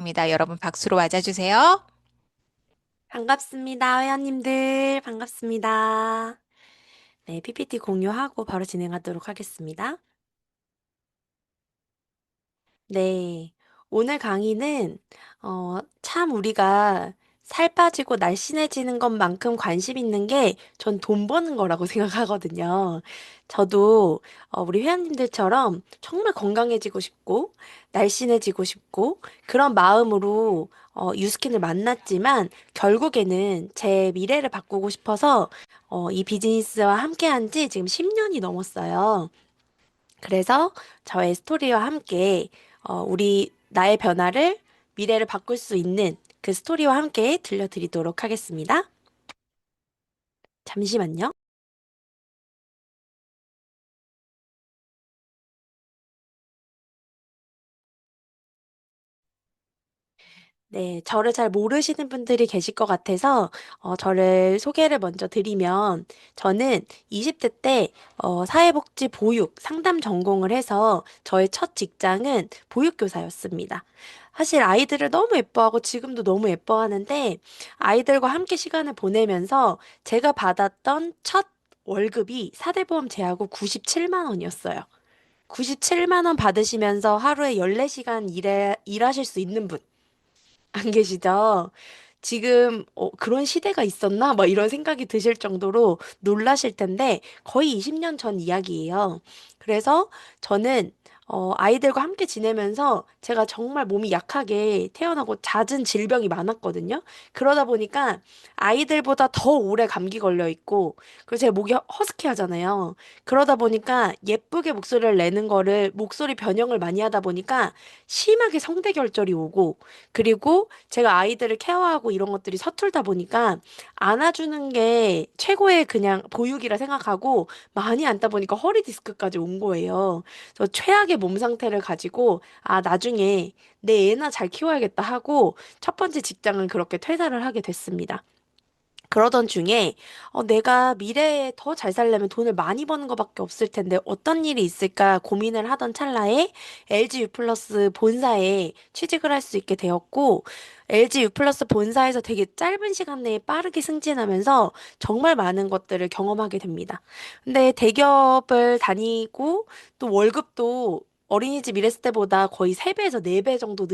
입니다. 여러분 박수로 맞아주세요. 반갑습니다, 회원님들. 반갑습니다. 네, PPT 공유하고 바로 진행하도록 하겠습니다. 네, 오늘 강의는 참 우리가 살 빠지고 날씬해지는 것만큼 관심 있는 게 전 돈 버는 거라고 생각하거든요. 저도 우리 회원님들처럼 정말 건강해지고 싶고 날씬해지고 싶고 그런 마음으로 유스킨을 만났지만 결국에는 제 미래를 바꾸고 싶어서 이 비즈니스와 함께한 지 지금 10년이 넘었어요. 그래서 저의 스토리와 함께 우리 나의 변화를 미래를 바꿀 수 있는 그 스토리와 함께 들려드리도록 하겠습니다. 잠시만요. 네, 저를 잘 모르시는 분들이 계실 것 같아서 저를 소개를 먼저 드리면 저는 20대 때 사회복지 보육 상담 전공을 해서 저의 첫 직장은 보육교사였습니다. 사실 아이들을 너무 예뻐하고 지금도 너무 예뻐하는데 아이들과 함께 시간을 보내면서 제가 받았던 첫 월급이 사대보험 제하고 97만 원이었어요. 97만 원 받으시면서 하루에 14시간 일하실 수 있는 분. 안 계시죠? 지금 그런 시대가 있었나? 막 이런 생각이 드실 정도로 놀라실 텐데 거의 20년 전 이야기예요. 그래서 저는 아이들과 함께 지내면서 제가 정말 몸이 약하게 태어나고 잦은 질병이 많았거든요. 그러다 보니까 아이들보다 더 오래 감기 걸려 있고 그리고 제 목이 허스키 하잖아요. 그러다 보니까 예쁘게 목소리를 내는 거를 목소리 변형을 많이 하다 보니까 심하게 성대 결절이 오고 그리고 제가 아이들을 케어하고 이런 것들이 서툴다 보니까 안아주는 게 최고의 그냥 보육이라 생각하고 많이 안다 보니까 허리 디스크까지 온 거예요. 그래서 최악의 몸 상태를 가지고 아, 나중에 내 애나 잘 키워야겠다 하고 첫 번째 직장은 그렇게 퇴사를 하게 됐습니다. 그러던 중에 내가 미래에 더 잘 살려면 돈을 많이 버는 것밖에 없을 텐데 어떤 일이 있을까 고민을 하던 찰나에 LG U 플러스 본사에 취직을 할 수 있게 되었고 LG U 플러스 본사에서 되게 짧은 시간 내에 빠르게 승진하면서 정말 많은 것들을 경험하게 됩니다. 근데 대기업을 다니고 또 월급도 어린이집 일했을 때보다 거의 3배에서 4배 정도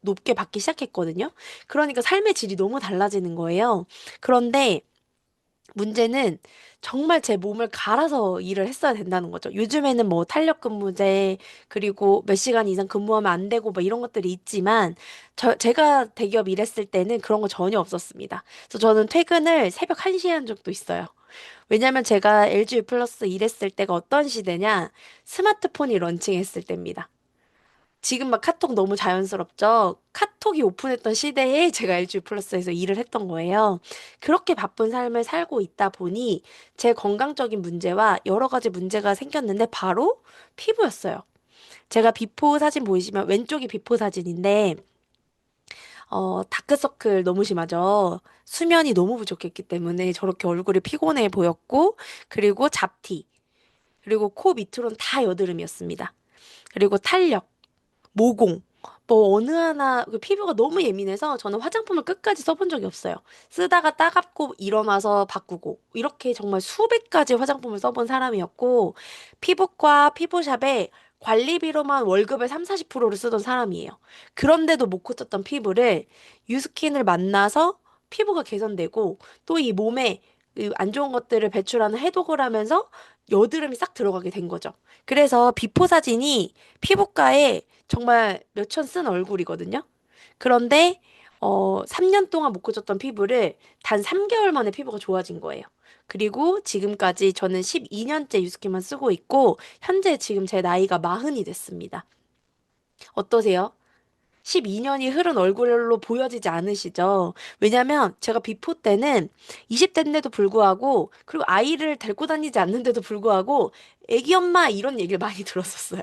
높게 받기 시작했거든요. 그러니까 삶의 질이 너무 달라지는 거예요. 그런데 문제는 정말 제 몸을 갈아서 일을 했어야 된다는 거죠. 요즘에는 뭐 탄력 근무제, 그리고 몇 시간 이상 근무하면 안 되고 뭐 이런 것들이 있지만, 제가 대기업 일했을 때는 그런 거 전혀 없었습니다. 그래서 저는 퇴근을 새벽 1시에 한 적도 있어요. 왜냐면 제가 LG 플러스 일했을 때가 어떤 시대냐, 스마트폰이 런칭했을 때입니다. 지금 막 카톡 너무 자연스럽죠? 카톡이 오픈했던 시대에 제가 LG 플러스에서 일을 했던 거예요. 그렇게 바쁜 삶을 살고 있다 보니 제 건강적인 문제와 여러 가지 문제가 생겼는데 바로 피부였어요. 제가 비포 사진 보이시면 왼쪽이 비포 사진인데 다크서클 너무 심하죠. 수면이 너무 부족했기 때문에 저렇게 얼굴이 피곤해 보였고 그리고 잡티 그리고 코 밑으로는 다 여드름이었습니다. 그리고 탄력 모공. 뭐 어느 하나 그 피부가 너무 예민해서 저는 화장품을 끝까지 써본 적이 없어요. 쓰다가 따갑고 일어나서 바꾸고 이렇게 정말 수백 가지 화장품을 써본 사람이었고 피부과 피부샵에 관리비로만 월급의 3, 40%를 쓰던 사람이에요. 그런데도 못 고쳤던 피부를 유스킨을 만나서 피부가 개선되고 또 이 몸에 이안 좋은 것들을 배출하는 해독을 하면서 여드름이 싹 들어가게 된 거죠. 그래서 비포 사진이 피부과에 정말 몇천 쓴 얼굴이거든요. 그런데 3년 동안 못 고쳤던 피부를 단 3개월 만에 피부가 좋아진 거예요. 그리고 지금까지 저는 12년째 유스킨만 쓰고 있고 현재 지금 제 나이가 40이 됐습니다. 어떠세요? 12년이 흐른 얼굴로 보여지지 않으시죠? 왜냐면 제가 비포 때는 20대인데도 불구하고 그리고 아이를 데리고 다니지 않는데도 불구하고 애기 엄마 이런 얘기를 많이 들었었어요.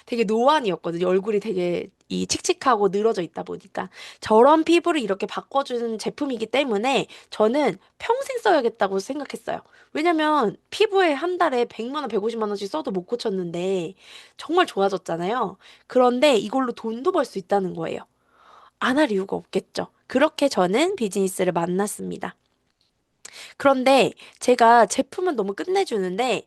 되게 노안이었거든요. 얼굴이 되게 이 칙칙하고 늘어져 있다 보니까 저런 피부를 이렇게 바꿔주는 제품이기 때문에 저는 평생 써야겠다고 생각했어요. 왜냐면 피부에 한 달에 100만 원, 150만 원씩 써도 못 고쳤는데 정말 좋아졌잖아요. 그런데 이걸로 돈도 벌 수 있다는 거예요. 안 할 이유가 없겠죠. 그렇게 저는 비즈니스를 만났습니다. 그런데 제가 제품은 너무 끝내주는데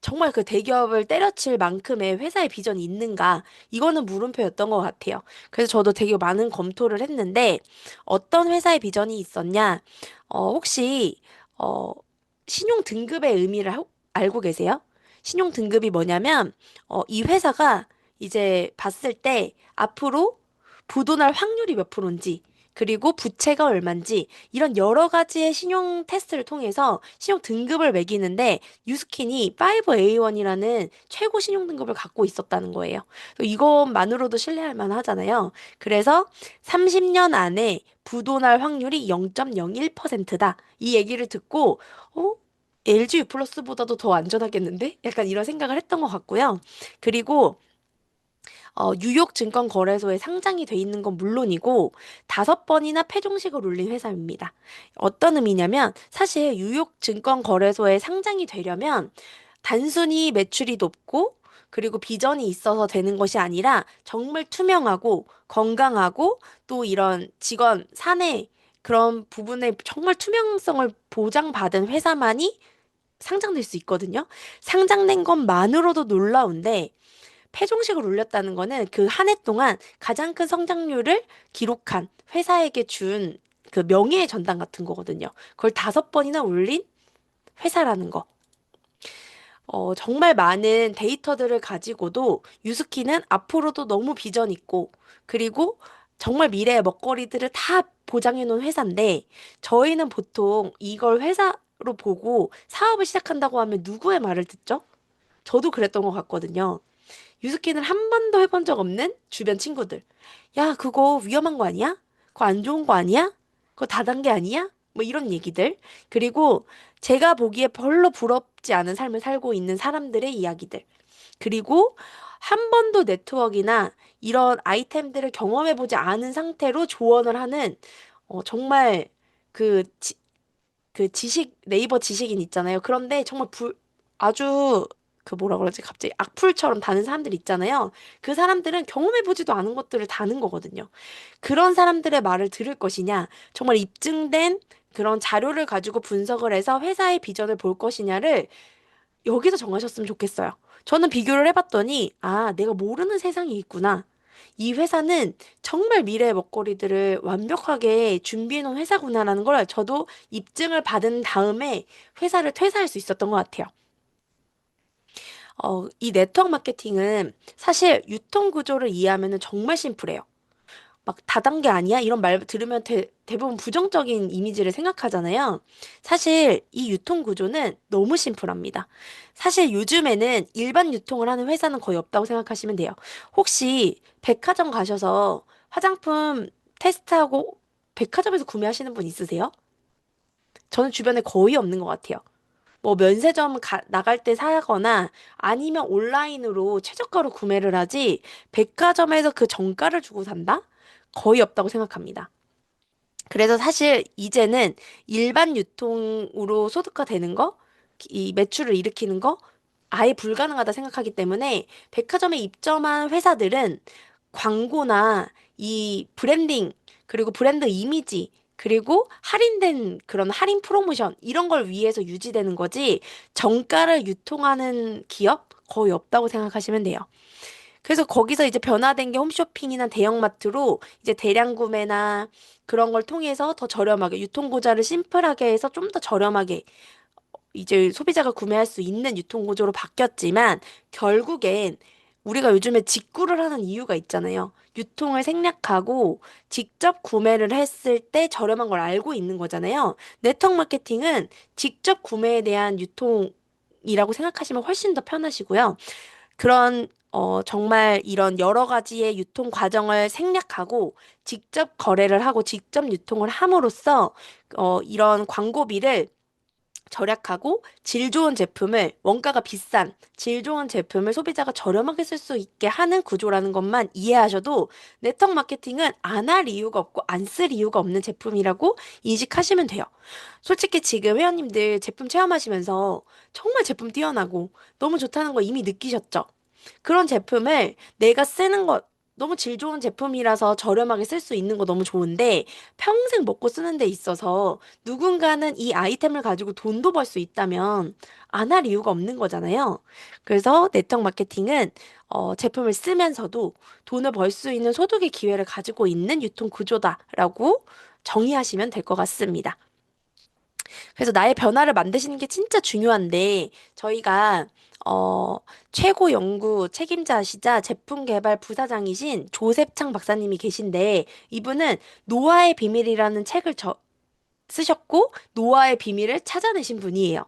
정말 그 대기업을 때려칠 만큼의 회사의 비전이 있는가? 이거는 물음표였던 것 같아요. 그래서 저도 되게 많은 검토를 했는데 어떤 회사의 비전이 있었냐? 혹시 어, 신용 등급의 의미를 알고 계세요? 신용 등급이 뭐냐면 이 회사가 이제 봤을 때 앞으로 부도날 확률이 몇 프로인지 그리고 부채가 얼마인지 이런 여러 가지의 신용 테스트를 통해서 신용 등급을 매기는데 뉴스킨이 5A1이라는 최고 신용 등급을 갖고 있었다는 거예요. 이것만으로도 신뢰할 만하잖아요. 그래서 30년 안에 부도날 확률이 0.01%다. 이 얘기를 듣고 LG U 플러스보다도 더 안전하겠는데? 약간 이런 생각을 했던 것 같고요. 그리고 뉴욕 증권 거래소에 상장이 돼 있는 건 물론이고 5번이나 패종식을 올린 회사입니다. 어떤 의미냐면 사실 뉴욕 증권 거래소에 상장이 되려면 단순히 매출이 높고 그리고 비전이 있어서 되는 것이 아니라 정말 투명하고 건강하고 또 이런 직원 사내 그런 부분에 정말 투명성을 보장받은 회사만이 상장될 수 있거든요. 상장된 것만으로도 놀라운데 패종식을 올렸다는 거는 그 한 해 동안 가장 큰 성장률을 기록한 회사에게 준 그 명예의 전당 같은 거거든요. 그걸 5번이나 올린 회사라는 거. 정말 많은 데이터들을 가지고도 유스키는 앞으로도 너무 비전 있고, 그리고 정말 미래의 먹거리들을 다 보장해 놓은 회사인데, 저희는 보통 이걸 회사로 보고 사업을 시작한다고 하면 누구의 말을 듣죠? 저도 그랬던 것 같거든요. 유스킨을 한 번도 해본 적 없는 주변 친구들. 야, 그거 위험한 거 아니야? 그거 안 좋은 거 아니야? 그거 다단계 아니야? 뭐 이런 얘기들. 그리고 제가 보기에 별로 부럽지 않은 삶을 살고 있는 사람들의 이야기들. 그리고 한 번도 네트워크나 이런 아이템들을 경험해보지 않은 상태로 조언을 하는 정말 그 그 지식, 네이버 지식인 있잖아요. 그런데 정말 아주 그 뭐라 그러지? 갑자기 악플처럼 다는 사람들 있잖아요. 그 사람들은 경험해보지도 않은 것들을 다는 거거든요. 그런 사람들의 말을 들을 것이냐, 정말 입증된 그런 자료를 가지고 분석을 해서 회사의 비전을 볼 것이냐를 여기서 정하셨으면 좋겠어요. 저는 비교를 해봤더니, 아, 내가 모르는 세상이 있구나. 이 회사는 정말 미래의 먹거리들을 완벽하게 준비해 놓은 회사구나라는 걸 저도 입증을 받은 다음에 회사를 퇴사할 수 있었던 것 같아요. 이 네트워크 마케팅은 사실 유통 구조를 이해하면 정말 심플해요. 막 다단계 아니야? 이런 말 들으면 대부분 부정적인 이미지를 생각하잖아요. 사실 이 유통 구조는 너무 심플합니다. 사실 요즘에는 일반 유통을 하는 회사는 거의 없다고 생각하시면 돼요. 혹시 백화점 가셔서 화장품 테스트하고 백화점에서 구매하시는 분 있으세요? 저는 주변에 거의 없는 것 같아요. 뭐 면세점 나갈 때 사거나 아니면 온라인으로 최저가로 구매를 하지 백화점에서 그 정가를 주고 산다? 거의 없다고 생각합니다. 그래서 사실 이제는 일반 유통으로 소득화되는 거, 이 매출을 일으키는 거 아예 불가능하다 생각하기 때문에 백화점에 입점한 회사들은 광고나 이 브랜딩, 그리고 브랜드 이미지, 그리고 할인된 그런 할인 프로모션, 이런 걸 위해서 유지되는 거지, 정가를 유통하는 기업 거의 없다고 생각하시면 돼요. 그래서 거기서 이제 변화된 게 홈쇼핑이나 대형마트로 이제 대량 구매나 그런 걸 통해서 더 저렴하게, 유통고자를 심플하게 해서 좀 더 저렴하게 이제 소비자가 구매할 수 있는 유통구조로 바뀌었지만 결국엔 우리가 요즘에 직구를 하는 이유가 있잖아요. 유통을 생략하고 직접 구매를 했을 때 저렴한 걸 알고 있는 거잖아요. 네트워크 마케팅은 직접 구매에 대한 유통이라고 생각하시면 훨씬 더 편하시고요. 그런 정말 이런 여러 가지의 유통 과정을 생략하고 직접 거래를 하고 직접 유통을 함으로써 이런 광고비를 절약하고 질 좋은 제품을 원가가 비싼 질 좋은 제품을 소비자가 저렴하게 쓸 수 있게 하는 구조라는 것만 이해하셔도 네트워크 마케팅은 안 할 이유가 없고 안 쓸 이유가 없는 제품이라고 인식하시면 돼요. 솔직히 지금 회원님들 제품 체험하시면서 정말 제품 뛰어나고 너무 좋다는 거 이미 느끼셨죠? 그런 제품을 내가 쓰는 것 너무 질 좋은 제품이라서 저렴하게 쓸 수 있는 거 너무 좋은데 평생 먹고 쓰는 데 있어서 누군가는 이 아이템을 가지고 돈도 벌 수 있다면 안 할 이유가 없는 거잖아요. 그래서 네트워크 마케팅은 제품을 쓰면서도 돈을 벌 수 있는 소득의 기회를 가지고 있는 유통 구조다라고 정의하시면 될 것 같습니다. 그래서 나의 변화를 만드시는 게 진짜 중요한데, 저희가, 어, 최고 연구 책임자시자 제품 개발 부사장이신 조셉창 박사님이 계신데, 이분은 노화의 비밀이라는 책을 쓰셨고, 노화의 비밀을 찾아내신 분이에요.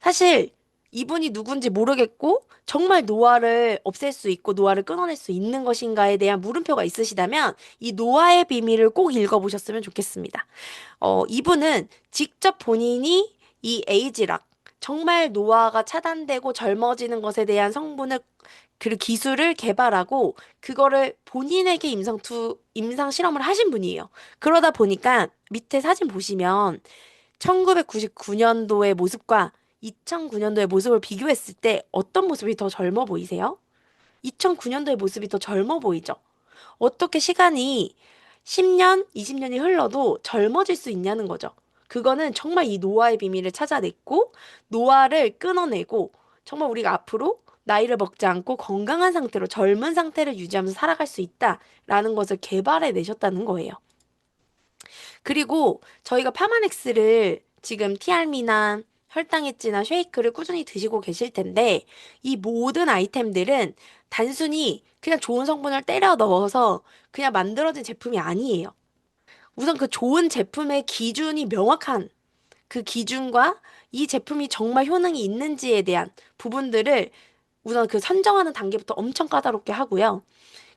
사실, 이분이 누군지 모르겠고, 정말 노화를 없앨 수 있고, 노화를 끊어낼 수 있는 것인가에 대한 물음표가 있으시다면, 이 노화의 비밀을 꼭 읽어보셨으면 좋겠습니다. 이분은 직접 본인이 이 에이지락, 정말 노화가 차단되고 젊어지는 것에 대한 성분을, 그리고 기술을 개발하고, 그거를 본인에게 임상 실험을 하신 분이에요. 그러다 보니까 밑에 사진 보시면 1999년도의 모습과 2009년도의 모습을 비교했을 때 어떤 모습이 더 젊어 보이세요? 2009년도의 모습이 더 젊어 보이죠? 어떻게 시간이 10년, 20년이 흘러도 젊어질 수 있냐는 거죠. 그거는 정말 이 노화의 비밀을 찾아냈고, 노화를 끊어내고, 정말 우리가 앞으로 나이를 먹지 않고 건강한 상태로 젊은 상태를 유지하면서 살아갈 수 있다라는 것을 개발해 내셨다는 거예요. 그리고 저희가 파마넥스를 지금 티알미나 혈당액지나 쉐이크를 꾸준히 드시고 계실 텐데 이 모든 아이템들은 단순히 그냥 좋은 성분을 때려 넣어서 그냥 만들어진 제품이 아니에요. 우선 그 좋은 제품의 기준이 명확한 그 기준과 이 제품이 정말 효능이 있는지에 대한 부분들을 우선 그 선정하는 단계부터 엄청 까다롭게 하고요.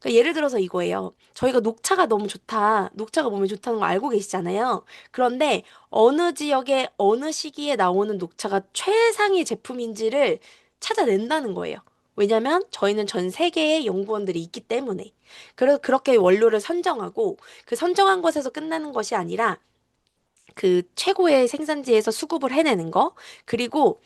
그러니까 예를 들어서 이거예요. 저희가 녹차가 너무 좋다. 녹차가 몸에 좋다는 거 알고 계시잖아요. 그런데 어느 지역에 어느 시기에 나오는 녹차가 최상의 제품인지를 찾아낸다는 거예요. 왜냐면 저희는 전 세계의 연구원들이 있기 때문에. 그래서 그렇게 원료를 선정하고 그 선정한 것에서 끝나는 것이 아니라 그 최고의 생산지에서 수급을 해내는 거, 그리고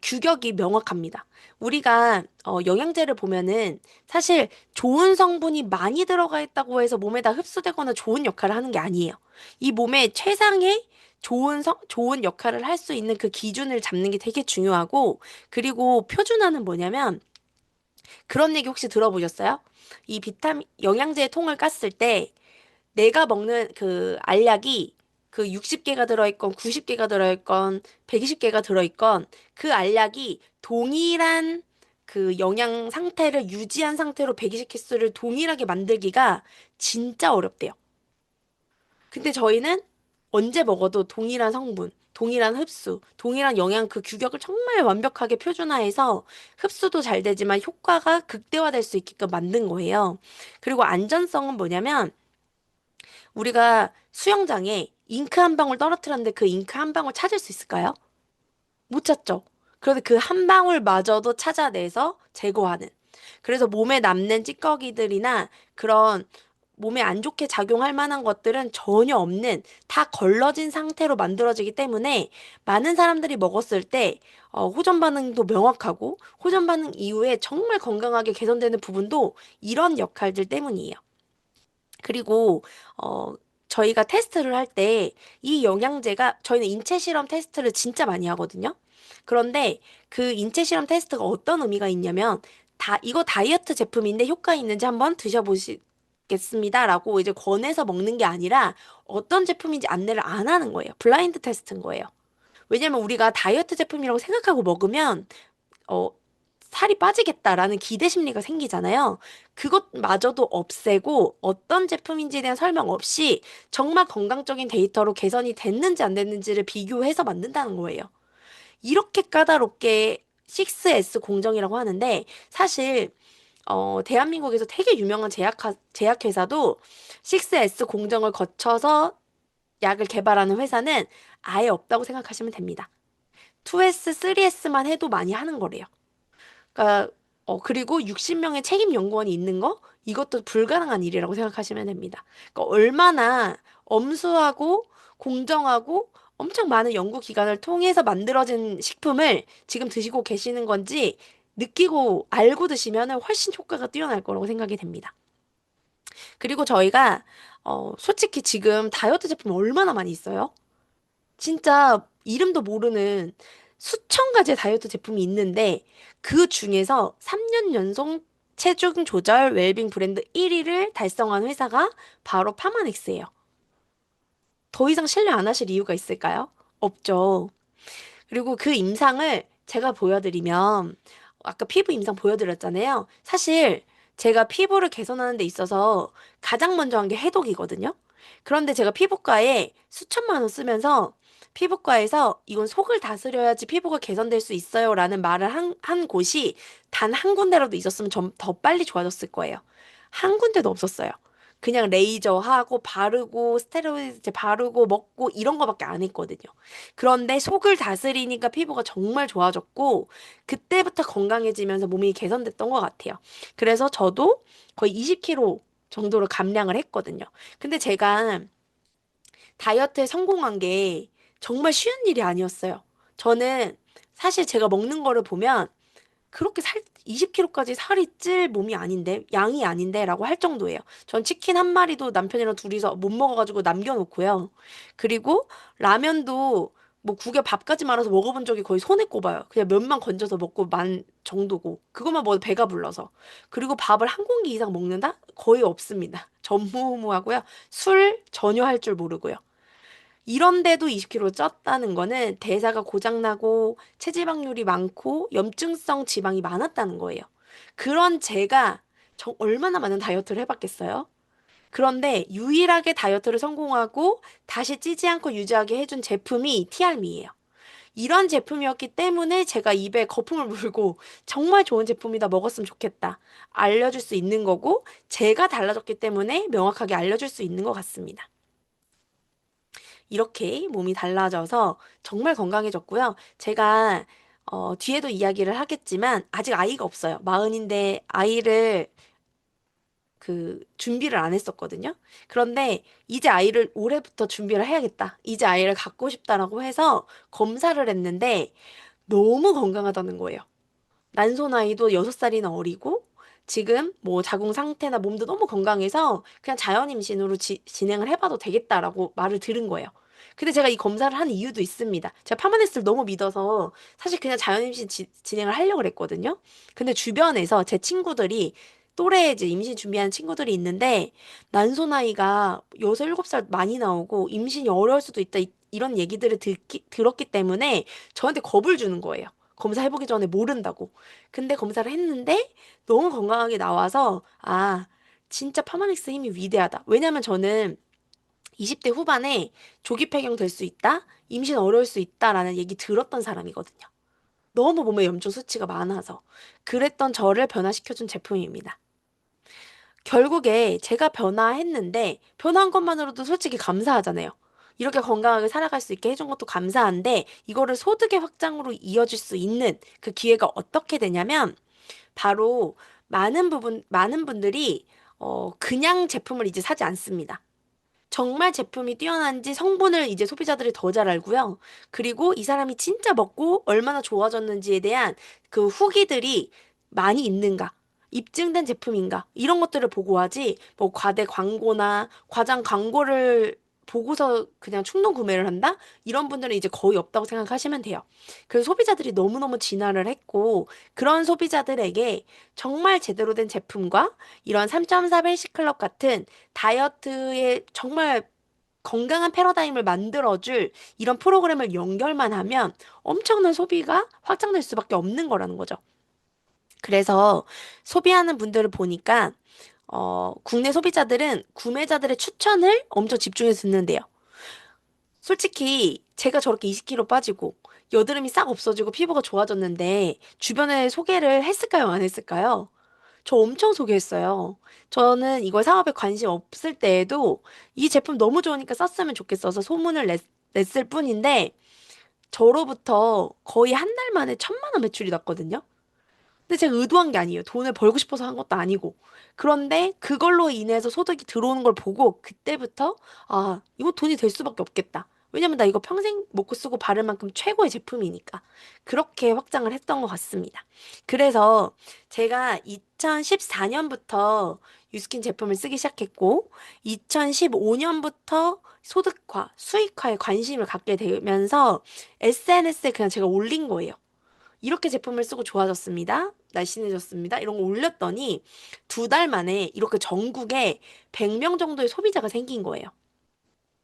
규격이 명확합니다. 우리가 영양제를 보면은 사실 좋은 성분이 많이 들어가 있다고 해서 몸에다 흡수되거나 좋은 역할을 하는 게 아니에요. 이 몸에 최상의 좋은 역할을 할 수 있는 그 기준을 잡는 게 되게 중요하고, 그리고 표준화는 뭐냐면, 그런 얘기 혹시 들어보셨어요? 이 영양제 통을 깠을 때, 내가 먹는 그 알약이 그 60개가 들어있건 90개가 들어있건 120개가 들어있건 그 알약이 동일한 그 영양 상태를 유지한 상태로 120개수를 동일하게 만들기가 진짜 어렵대요. 근데 저희는 언제 먹어도 동일한 성분, 동일한 흡수, 동일한 영양 그 규격을 정말 완벽하게 표준화해서 흡수도 잘 되지만 효과가 극대화될 수 있게끔 만든 거예요. 그리고 안전성은 뭐냐면 우리가 수영장에 잉크 한 방울 떨어뜨렸는데 그 잉크 한 방울 찾을 수 있을까요? 못 찾죠. 그런데 그 한 방울마저도 찾아내서 제거하는. 그래서 몸에 남는 찌꺼기들이나 그런 몸에 안 좋게 작용할 만한 것들은 전혀 없는 다 걸러진 상태로 만들어지기 때문에 많은 사람들이 먹었을 때 호전 반응도 명확하고 호전 반응 이후에 정말 건강하게 개선되는 부분도 이런 역할들 때문이에요. 그리고 저희가 테스트를 할 때 이 영양제가 저희는 인체 실험 테스트를 진짜 많이 하거든요. 그런데 그 인체 실험 테스트가 어떤 의미가 있냐면 이거 다이어트 제품인데 효과 있는지 한번 드셔보시겠습니다라고 이제 권해서 먹는 게 아니라 어떤 제품인지 안내를 안 하는 거예요. 블라인드 테스트인 거예요. 왜냐면 우리가 다이어트 제품이라고 생각하고 먹으면 어, 살이 빠지겠다라는 기대 심리가 생기잖아요. 그것마저도 없애고 어떤 제품인지에 대한 설명 없이 정말 건강적인 데이터로 개선이 됐는지 안 됐는지를 비교해서 만든다는 거예요. 이렇게 까다롭게 6S 공정이라고 하는데 사실 대한민국에서 되게 유명한 제약회사도 6S 공정을 거쳐서 약을 개발하는 회사는 아예 없다고 생각하시면 됩니다. 2S, 3S만 해도 많이 하는 거래요. 그러니까 그리고 60명의 책임 연구원이 있는 거 이것도 불가능한 일이라고 생각하시면 됩니다. 그러니까 얼마나 엄수하고 공정하고 엄청 많은 연구 기관을 통해서 만들어진 식품을 지금 드시고 계시는 건지 느끼고 알고 드시면 훨씬 효과가 뛰어날 거라고 생각이 됩니다. 그리고 저희가 솔직히 지금 다이어트 제품 얼마나 많이 있어요? 진짜 이름도 모르는 수천 가지의 다이어트 제품이 있는데 그 중에서 3년 연속 체중 조절 웰빙 브랜드 1위를 달성한 회사가 바로 파마넥스예요. 더 이상 신뢰 안 하실 이유가 있을까요? 없죠. 그리고 그 임상을 제가 보여드리면 아까 피부 임상 보여드렸잖아요. 사실 제가 피부를 개선하는 데 있어서 가장 먼저 한 게 해독이거든요. 그런데 제가 피부과에 수천만 원 쓰면서 피부과에서 이건 속을 다스려야지 피부가 개선될 수 있어요 라는 말을 한 곳이 단 한 군데라도 있었으면 좀 더 빨리 좋아졌을 거예요. 한 군데도 없었어요. 그냥 레이저 하고 바르고 스테로이드 바르고 먹고 이런 거밖에 안 했거든요. 그런데 속을 다스리니까 피부가 정말 좋아졌고 그때부터 건강해지면서 몸이 개선됐던 것 같아요. 그래서 저도 거의 20kg 정도로 감량을 했거든요. 근데 제가 다이어트에 성공한 게 정말 쉬운 일이 아니었어요. 저는 사실 제가 먹는 거를 보면 그렇게 20kg까지 살이 찔 몸이 아닌데, 양이 아닌데, 라고 할 정도예요. 전 치킨 한 마리도 남편이랑 둘이서 못 먹어가지고 남겨놓고요. 그리고 라면도 뭐 국에 밥까지 말아서 먹어본 적이 거의 손에 꼽아요. 그냥 면만 건져서 먹고 만 정도고. 그것만 먹어도 배가 불러서. 그리고 밥을 한 공기 이상 먹는다? 거의 없습니다. 전무후무하고요. 술 전혀 할 줄 모르고요. 이런데도 20kg 쪘다는 거는 대사가 고장나고 체지방률이 많고 염증성 지방이 많았다는 거예요. 그런 제가 얼마나 많은 다이어트를 해봤겠어요? 그런데 유일하게 다이어트를 성공하고 다시 찌지 않고 유지하게 해준 제품이 티알미예요. 이런 제품이었기 때문에 제가 입에 거품을 물고 정말 좋은 제품이다 먹었으면 좋겠다 알려줄 수 있는 거고 제가 달라졌기 때문에 명확하게 알려줄 수 있는 것 같습니다. 이렇게 몸이 달라져서 정말 건강해졌고요. 제가 뒤에도 이야기를 하겠지만 아직 아이가 없어요. 마흔인데 아이를 준비를 안 했었거든요. 그런데 이제 아이를 올해부터 준비를 해야겠다. 이제 아이를 갖고 싶다라고 해서 검사를 했는데 너무 건강하다는 거예요. 난소 나이도 6살이나 어리고 지금 뭐 자궁 상태나 몸도 너무 건강해서 그냥 자연 임신으로 진행을 해봐도 되겠다라고 말을 들은 거예요. 근데 제가 이 검사를 한 이유도 있습니다. 제가 파마네스를 너무 믿어서 사실 그냥 자연 임신 진행을 하려고 그랬거든요. 근데 주변에서 제 친구들이 또래 이제 임신 준비하는 친구들이 있는데 난소 나이가 6, 7살 많이 나오고 임신이 어려울 수도 있다 이런 얘기들을 들었기 때문에 저한테 겁을 주는 거예요. 검사해보기 전에 모른다고. 근데 검사를 했는데 너무 건강하게 나와서 아, 진짜 파마닉스 힘이 위대하다. 왜냐면 저는 20대 후반에 조기 폐경 될 수 있다, 임신 어려울 수 있다라는 얘기 들었던 사람이거든요. 너무 몸에 염증 수치가 많아서. 그랬던 저를 변화시켜준 제품입니다. 결국에 제가 변화했는데 변화한 것만으로도 솔직히 감사하잖아요. 이렇게 건강하게 살아갈 수 있게 해준 것도 감사한데 이거를 소득의 확장으로 이어질 수 있는 그 기회가 어떻게 되냐면 바로 많은 분들이 그냥 제품을 이제 사지 않습니다. 정말 제품이 뛰어난지 성분을 이제 소비자들이 더 잘 알고요. 그리고 이 사람이 진짜 먹고 얼마나 좋아졌는지에 대한 그 후기들이 많이 있는가. 입증된 제품인가. 이런 것들을 보고 하지, 뭐 과대 광고나 과장 광고를 보고서 그냥 충동 구매를 한다? 이런 분들은 이제 거의 없다고 생각하시면 돼요. 그래서 소비자들이 너무너무 진화를 했고, 그런 소비자들에게 정말 제대로 된 제품과 이런 3.4 벨시클럽 같은 다이어트에 정말 건강한 패러다임을 만들어줄 이런 프로그램을 연결만 하면 엄청난 소비가 확장될 수밖에 없는 거라는 거죠. 그래서 소비하는 분들을 보니까 국내 소비자들은 구매자들의 추천을 엄청 집중해서 듣는데요. 솔직히 제가 저렇게 20kg 빠지고 여드름이 싹 없어지고 피부가 좋아졌는데 주변에 소개를 했을까요? 안 했을까요? 저 엄청 소개했어요. 저는 이걸 사업에 관심 없을 때에도 이 제품 너무 좋으니까 썼으면 좋겠어서 소문을 냈을 뿐인데 저로부터 거의 한 달 만에 1,000만 원 매출이 났거든요. 근데 제가 의도한 게 아니에요. 돈을 벌고 싶어서 한 것도 아니고. 그런데 그걸로 인해서 소득이 들어오는 걸 보고 그때부터 아, 이거 돈이 될 수밖에 없겠다. 왜냐면 나 이거 평생 먹고 쓰고 바를 만큼 최고의 제품이니까. 그렇게 확장을 했던 것 같습니다. 그래서 제가 2014년부터 유스킨 제품을 쓰기 시작했고 2015년부터 소득화, 수익화에 관심을 갖게 되면서 SNS에 그냥 제가 올린 거예요. 이렇게 제품을 쓰고 좋아졌습니다. 날씬해졌습니다. 이런 거 올렸더니 2달 만에 이렇게 전국에 100명 정도의 소비자가 생긴 거예요.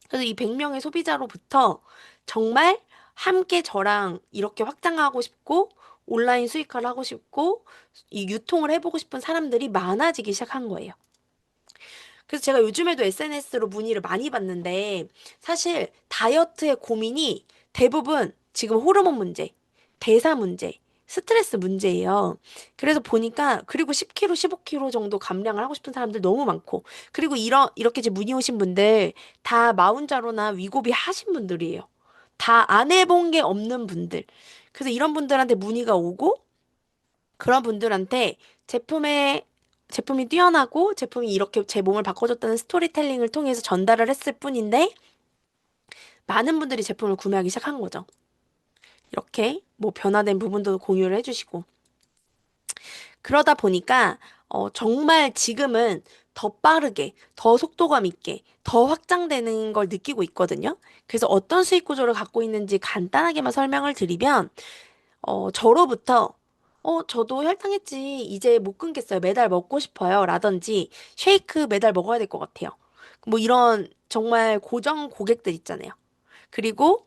그래서 이 100명의 소비자로부터 정말 함께 저랑 이렇게 확장하고 싶고 온라인 수익화를 하고 싶고 이 유통을 해보고 싶은 사람들이 많아지기 시작한 거예요. 그래서 제가 요즘에도 SNS로 문의를 많이 받는데 사실 다이어트의 고민이 대부분 지금 호르몬 문제, 대사 문제, 스트레스 문제예요. 그래서 보니까 그리고 10kg, 15kg 정도 감량을 하고 싶은 사람들 너무 많고 그리고 이렇게 이제 문의 오신 분들 다 마운자로나 위고비 하신 분들이에요. 다 안 해본 게 없는 분들. 그래서 이런 분들한테 문의가 오고 그런 분들한테 제품이 뛰어나고 제품이 이렇게 제 몸을 바꿔줬다는 스토리텔링을 통해서 전달을 했을 뿐인데 많은 분들이 제품을 구매하기 시작한 거죠. 이렇게 뭐 변화된 부분도 공유를 해주시고 그러다 보니까 정말 지금은 더 빠르게, 더 속도감 있게, 더 확장되는 걸 느끼고 있거든요. 그래서 어떤 수익 구조를 갖고 있는지 간단하게만 설명을 드리면 저로부터 저도 혈당했지. 이제 못 끊겠어요. 매달 먹고 싶어요. 라든지 쉐이크 매달 먹어야 될 것 같아요. 뭐 이런 정말 고정 고객들 있잖아요. 그리고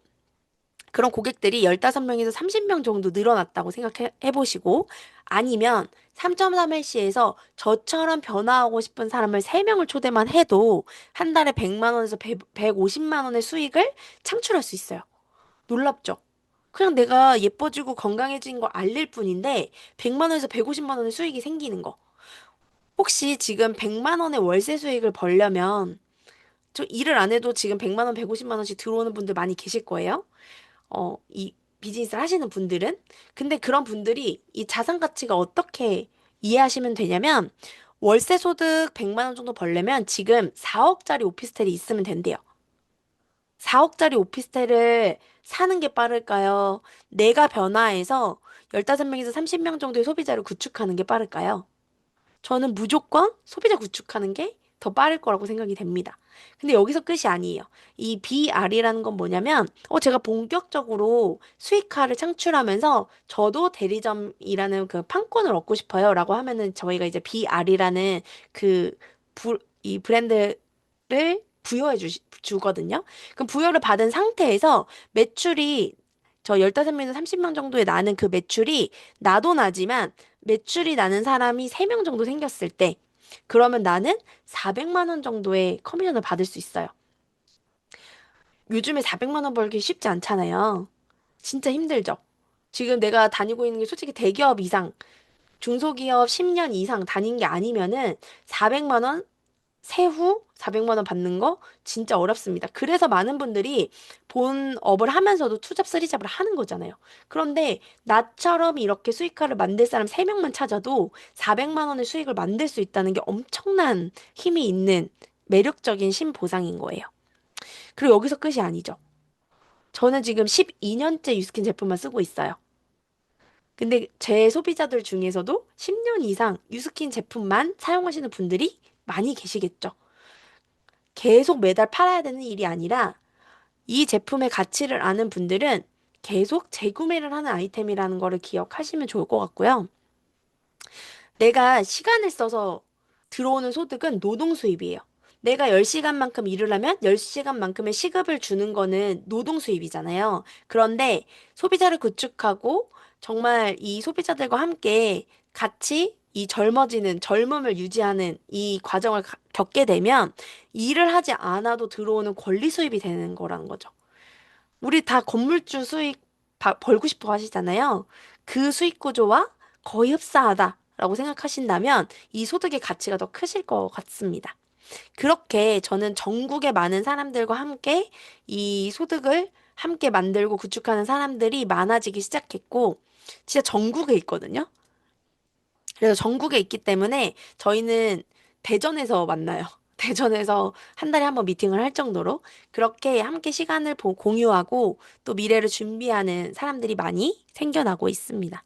그런 고객들이 15명에서 30명 정도 늘어났다고 생각해 보시고 아니면 3.3LC에서 저처럼 변화하고 싶은 사람을 3명을 초대만 해도 한 달에 100만 원에서 150만 원의 수익을 창출할 수 있어요. 놀랍죠? 그냥 내가 예뻐지고 건강해진 걸 알릴 뿐인데 100만 원에서 150만 원의 수익이 생기는 거. 혹시 지금 100만 원의 월세 수익을 벌려면 저 일을 안 해도 지금 100만 원, 150만 원씩 들어오는 분들 많이 계실 거예요. 이 비즈니스를 하시는 분들은. 근데 그런 분들이 이 자산 가치가 어떻게 이해하시면 되냐면 월세 소득 100만 원 정도 벌려면 지금 4억짜리 오피스텔이 있으면 된대요. 4억짜리 오피스텔을 사는 게 빠를까요? 내가 변화해서 15명에서 30명 정도의 소비자를 구축하는 게 빠를까요? 저는 무조건 소비자 구축하는 게 더 빠를 거라고 생각이 됩니다. 근데 여기서 끝이 아니에요. 이 BR이라는 건 뭐냐면, 제가 본격적으로 수익화를 창출하면서 저도 대리점이라는 그 판권을 얻고 싶어요. 라고 하면은 저희가 이제 BR이라는 그, 이 브랜드를 주거든요. 그럼 부여를 받은 상태에서 매출이 저 15명에서 30명 정도에 나는 그 매출이 나도 나지만 매출이 나는 사람이 3명 정도 생겼을 때 그러면 나는 400만 원 정도의 커미션을 받을 수 있어요. 요즘에 400만 원 벌기 쉽지 않잖아요. 진짜 힘들죠. 지금 내가 다니고 있는 게 솔직히 대기업 이상, 중소기업 10년 이상 다닌 게 아니면은 400만 원 세후 400만 원 받는 거 진짜 어렵습니다. 그래서 많은 분들이 본업을 하면서도 투잡, 쓰리잡을 하는 거잖아요. 그런데 나처럼 이렇게 수익화를 만들 사람 3명만 찾아도 400만 원의 수익을 만들 수 있다는 게 엄청난 힘이 있는 매력적인 신보상인 거예요. 그리고 여기서 끝이 아니죠. 저는 지금 12년째 유스킨 제품만 쓰고 있어요. 근데 제 소비자들 중에서도 10년 이상 유스킨 제품만 사용하시는 분들이 많이 계시겠죠. 계속 매달 팔아야 되는 일이 아니라 이 제품의 가치를 아는 분들은 계속 재구매를 하는 아이템이라는 거를 기억하시면 좋을 것 같고요. 내가 시간을 써서 들어오는 소득은 노동 수입이에요. 내가 10시간만큼 일을 하면 10시간만큼의 시급을 주는 거는 노동 수입이잖아요. 그런데 소비자를 구축하고 정말 이 소비자들과 함께 같이 이 젊음을 유지하는 이 과정을 겪게 되면 일을 하지 않아도 들어오는 권리 수입이 되는 거라는 거죠. 우리 다 건물주 수익 벌고 싶어 하시잖아요. 그 수익 구조와 거의 흡사하다라고 생각하신다면 이 소득의 가치가 더 크실 것 같습니다. 그렇게 저는 전국의 많은 사람들과 함께 이 소득을 함께 만들고 구축하는 사람들이 많아지기 시작했고, 진짜 전국에 있거든요. 그래서 전국에 있기 때문에 저희는 대전에서 만나요. 대전에서 한 달에 한 번 미팅을 할 정도로 그렇게 함께 시간을 공유하고 또 미래를 준비하는 사람들이 많이 생겨나고 있습니다.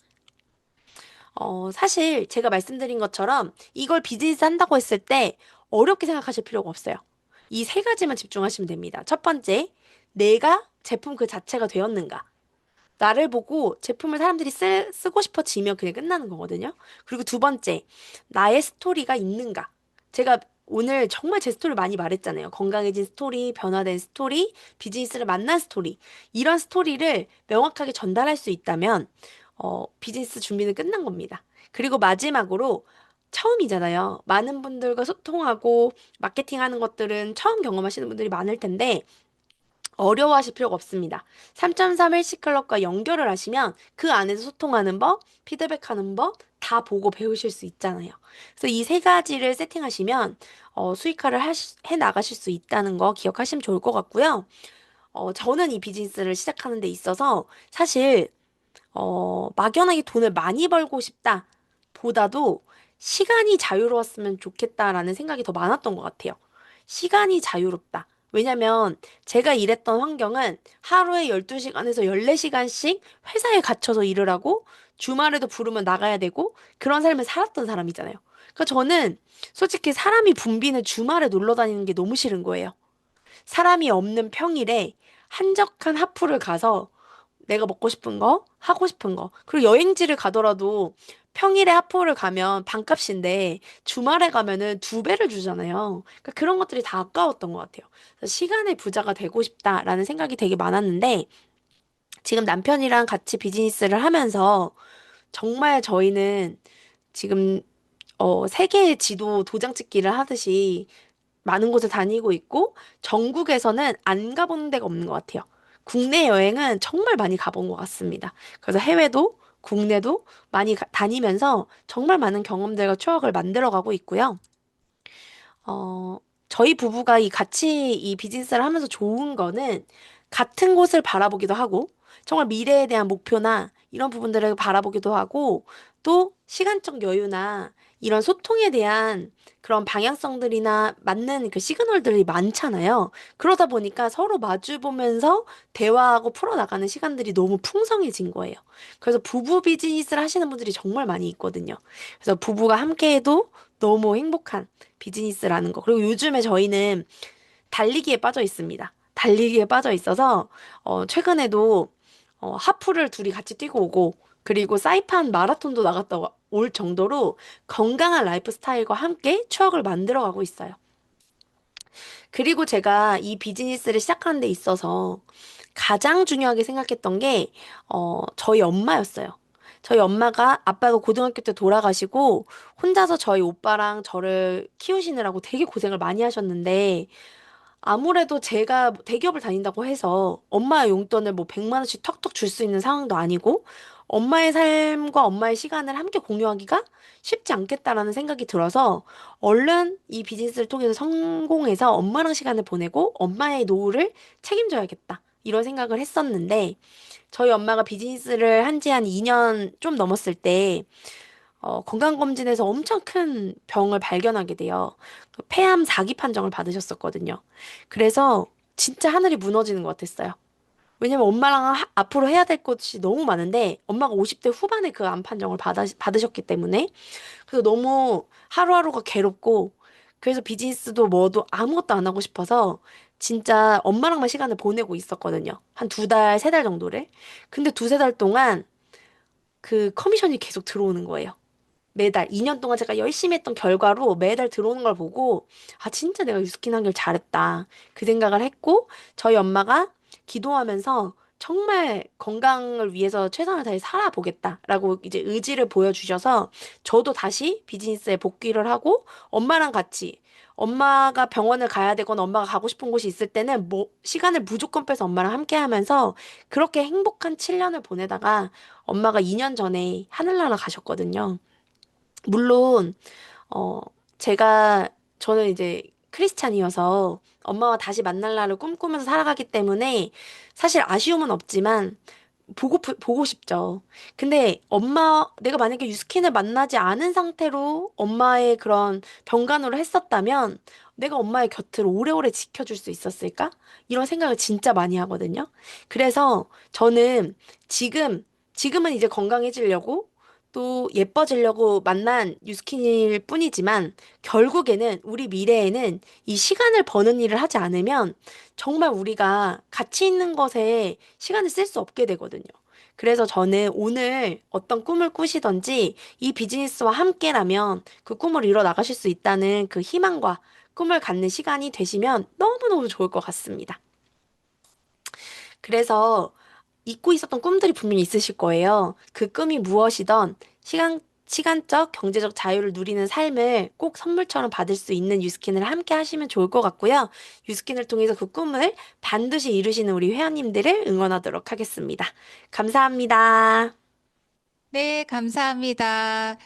사실 제가 말씀드린 것처럼 이걸 비즈니스 한다고 했을 때 어렵게 생각하실 필요가 없어요. 이 세 가지만 집중하시면 됩니다. 첫 번째, 내가 제품 그 자체가 되었는가? 나를 보고 제품을 사람들이 쓰고 싶어지면 그냥 끝나는 거거든요. 그리고 두 번째, 나의 스토리가 있는가? 제가 오늘 정말 제 스토리 많이 말했잖아요. 건강해진 스토리, 변화된 스토리, 비즈니스를 만난 스토리. 이런 스토리를 명확하게 전달할 수 있다면, 비즈니스 준비는 끝난 겁니다. 그리고 마지막으로, 처음이잖아요. 많은 분들과 소통하고 마케팅 하는 것들은 처음 경험하시는 분들이 많을 텐데, 어려워하실 필요가 없습니다. 3.3 헬스클럽과 연결을 하시면 그 안에서 소통하는 법, 피드백하는 법 다 보고 배우실 수 있잖아요. 그래서 이 세 가지를 세팅하시면 수익화를 해 나가실 수 있다는 거 기억하시면 좋을 것 같고요. 저는 이 비즈니스를 시작하는 데 있어서 사실 막연하게 돈을 많이 벌고 싶다 보다도 시간이 자유로웠으면 좋겠다라는 생각이 더 많았던 것 같아요. 시간이 자유롭다. 왜냐면 제가 일했던 환경은 하루에 12시간에서 14시간씩 회사에 갇혀서 일을 하고 주말에도 부르면 나가야 되고 그런 삶을 살았던 사람이잖아요. 그러니까 저는 솔직히 사람이 붐비는 주말에 놀러 다니는 게 너무 싫은 거예요. 사람이 없는 평일에 한적한 하프를 가서 내가 먹고 싶은 거, 하고 싶은 거. 그리고 여행지를 가더라도 평일에 하포를 가면 반값인데 주말에 가면은 두 배를 주잖아요. 그러니까 그런 것들이 다 아까웠던 것 같아요. 그래서 시간의 부자가 되고 싶다라는 생각이 되게 많았는데 지금 남편이랑 같이 비즈니스를 하면서 정말 저희는 지금 세계의 지도 도장 찍기를 하듯이 많은 곳을 다니고 있고 전국에서는 안 가본 데가 없는 것 같아요. 국내 여행은 정말 많이 가본 것 같습니다. 그래서 해외도 국내도 많이 다니면서 정말 많은 경험들과 추억을 만들어가고 있고요. 어, 저희 부부가 같이 이 비즈니스를 하면서 좋은 거는 같은 곳을 바라보기도 하고, 정말 미래에 대한 목표나 이런 부분들을 바라보기도 하고, 또 시간적 여유나 이런 소통에 대한 그런 방향성들이나 맞는 그 시그널들이 많잖아요. 그러다 보니까 서로 마주 보면서 대화하고 풀어나가는 시간들이 너무 풍성해진 거예요. 그래서 부부 비즈니스를 하시는 분들이 정말 많이 있거든요. 그래서 부부가 함께해도 너무 행복한 비즈니스라는 거. 그리고 요즘에 저희는 달리기에 빠져 있습니다. 달리기에 빠져 있어서 최근에도 하프를 둘이 같이 뛰고 오고 그리고 사이판 마라톤도 나갔다 올 정도로 건강한 라이프 스타일과 함께 추억을 만들어가고 있어요. 그리고 제가 이 비즈니스를 시작하는 데 있어서 가장 중요하게 생각했던 게 저희 엄마였어요. 저희 엄마가 아빠가 고등학교 때 돌아가시고 혼자서 저희 오빠랑 저를 키우시느라고 되게 고생을 많이 하셨는데 아무래도 제가 대기업을 다닌다고 해서 엄마의 용돈을 뭐 100만 원씩 턱턱 줄 수 있는 상황도 아니고 엄마의 삶과 엄마의 시간을 함께 공유하기가 쉽지 않겠다라는 생각이 들어서 얼른 이 비즈니스를 통해서 성공해서 엄마랑 시간을 보내고 엄마의 노후를 책임져야겠다. 이런 생각을 했었는데 저희 엄마가 비즈니스를 한지 한 2년 좀 넘었을 때 건강검진에서 엄청 큰 병을 발견하게 돼요. 그 폐암 4기 판정을 받으셨었거든요. 그래서 진짜 하늘이 무너지는 것 같았어요. 왜냐면 엄마랑 앞으로 해야 될 것이 너무 많은데 엄마가 50대 후반에 그 암 판정을 받으셨기 때문에 그래서 너무 하루하루가 괴롭고 그래서 비즈니스도 뭐도 아무것도 안 하고 싶어서 진짜 엄마랑만 시간을 보내고 있었거든요. 한 두 달, 세 달 정도를. 근데 두세 달 동안 그 커미션이 계속 들어오는 거예요. 매달 2년 동안 제가 열심히 했던 결과로 매달 들어오는 걸 보고 아 진짜 내가 유스킨 한결 잘했다 그 생각을 했고 저희 엄마가 기도하면서 정말 건강을 위해서 최선을 다해 살아보겠다라고 이제 의지를 보여주셔서 저도 다시 비즈니스에 복귀를 하고 엄마랑 같이 엄마가 병원을 가야 되거나 엄마가 가고 싶은 곳이 있을 때는 뭐 시간을 무조건 빼서 엄마랑 함께 하면서 그렇게 행복한 7년을 보내다가 엄마가 2년 전에 하늘나라 가셨거든요. 물론, 어, 저는 이제 크리스찬이어서 엄마와 다시 만날 날을 꿈꾸면서 살아가기 때문에 사실 아쉬움은 없지만 보고 싶죠. 근데 내가 만약에 유스킨을 만나지 않은 상태로 엄마의 그런 병간호를 했었다면 내가 엄마의 곁을 오래오래 지켜줄 수 있었을까? 이런 생각을 진짜 많이 하거든요. 그래서 저는 지금은 이제 건강해지려고 또 예뻐지려고 만난 뉴스킨일 뿐이지만 결국에는 우리 미래에는 이 시간을 버는 일을 하지 않으면 정말 우리가 가치 있는 것에 시간을 쓸 수 없게 되거든요. 그래서 저는 오늘 어떤 꿈을 꾸시던지 이 비즈니스와 함께라면 그 꿈을 이뤄 나가실 수 있다는 그 희망과 꿈을 갖는 시간이 되시면 너무너무 좋을 것 같습니다. 그래서 잊고 있었던 꿈들이 분명히 있으실 거예요. 그 꿈이 무엇이던 시간적, 경제적 자유를 누리는 삶을 꼭 선물처럼 받을 수 있는 유스킨을 함께 하시면 좋을 것 같고요. 유스킨을 통해서 그 꿈을 반드시 이루시는 우리 회원님들을 응원하도록 하겠습니다. 감사합니다. 네, 감사합니다.